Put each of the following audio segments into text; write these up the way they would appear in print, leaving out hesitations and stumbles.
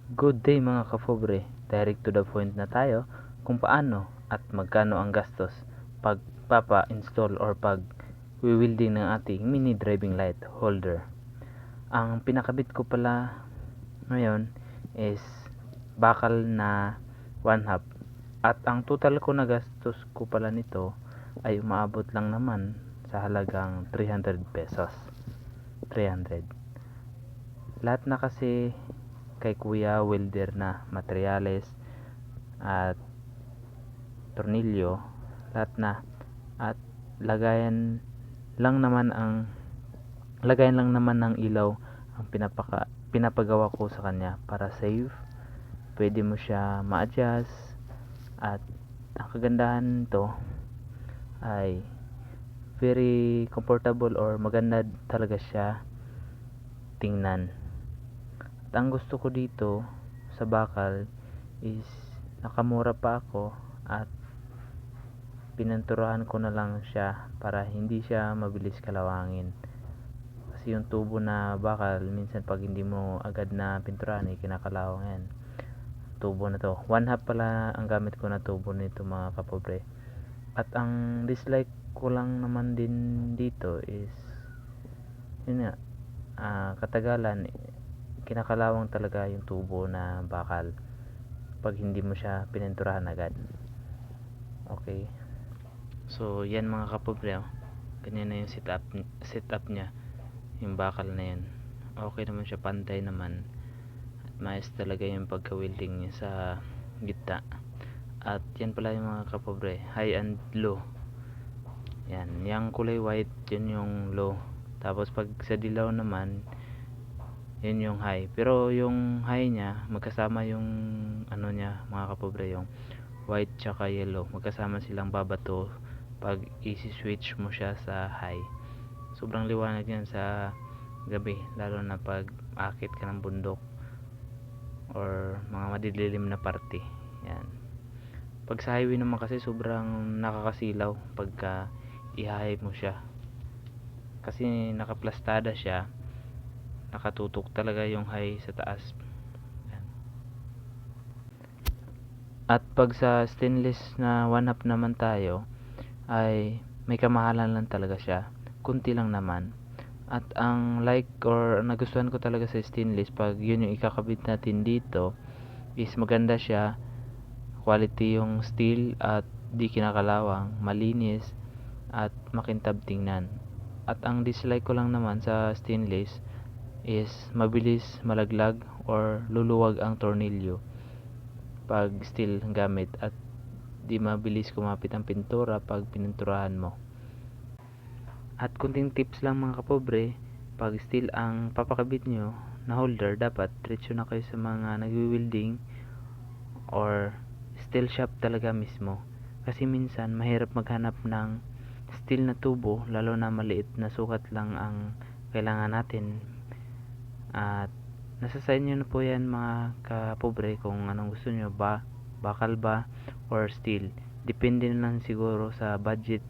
Good day mga kapobre, direct to the point na tayo kung paano at magkano ang gastos pagpapa-install or pag-wielding ng ating mini driving light holder. Ang pinakabit ko pala ngayon is bakal na 1/2 at ang total ko na gastos ko pala nito ay umaabot lang naman sa halagang 300 pesos. 300. Lahat na kasi kay Kuya welder na materyales at tornilyo, lahat na, at lagayan lang naman ng ilaw ang pinapagawa ko sa kanya para safe. Pwede mo siya ma-adjust at ang kagandahan nito ay very comfortable or maganda talaga siya tingnan. At ang gusto ko dito sa bakal is nakamura pa ako at pininturahan ko na lang siya para hindi siya mabilis kalawangin. Kasi yung tubo na bakal, minsan pag hindi mo agad na pinturahan, kinakalawang yan. Tubo na to. 1/2 pala ang gamit ko na tubo nito mga kapobre. At ang dislike ko lang naman din dito is yun nga, katagalan, kinakalawang talaga yung tubo na bakal pag hindi mo siya pininturahan agad. Okay, so yan mga kapobre, ganyan na yung setup nya, yung bakal na yan. Okay naman siya, pantay naman at maayos talaga yung pagka-welding niya sa gitna. At yan pala yung mga kapobre, high and low. Yan, yung kulay white, yun yung low. Tapos pag sa dilaw naman, yun yung high. Pero yung high nya, magkasama yung ano nya mga kapobre, yung white tsaka yellow. Magkasama silang babato pag isi-switch mo siya sa high. Sobrang liwanag yan sa gabi, lalo na pag akit ka ng bundok or mga madidilim na parte. Yan. Pag sa highway naman kasi sobrang nakakasilaw pagka i-high mo siya. Kasi nakaplastada siya, nakatutok talaga yung high sa taas. Yan. At pag sa stainless na 1/2 naman tayo, ay may kamahalan lang talaga siya, kunti lang naman. At ang like or nagustuhan ko talaga sa stainless, pag yun yung ikakabit natin dito, is maganda siya, quality yung steel at di kinakalawang, malinis at makintab tingnan. At ang dislike ko lang naman sa stainless is mabilis malaglag or luluwag ang tornilyo pag steel gamit, at di mabilis kumapit ang pintura pag pininturahan mo. At kunting tips lang mga kapobre, pag steel ang papakabit nyo na holder, dapat diretso na kayo sa mga nagwi-welding or steel shop talaga mismo. Kasi minsan mahirap maghanap ng steel na tubo, lalo na maliit na sukat lang ang kailangan natin. At nasa sa inyo na po yan mga kapobre, kung anong gusto nyo, bakal ba or steel. Depende na lang siguro sa budget.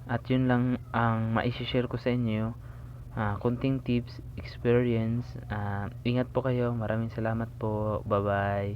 At yun lang ang maishishare ko sa inyo, kunting tips, experience. Ingat po kayo, maraming salamat po, bye bye.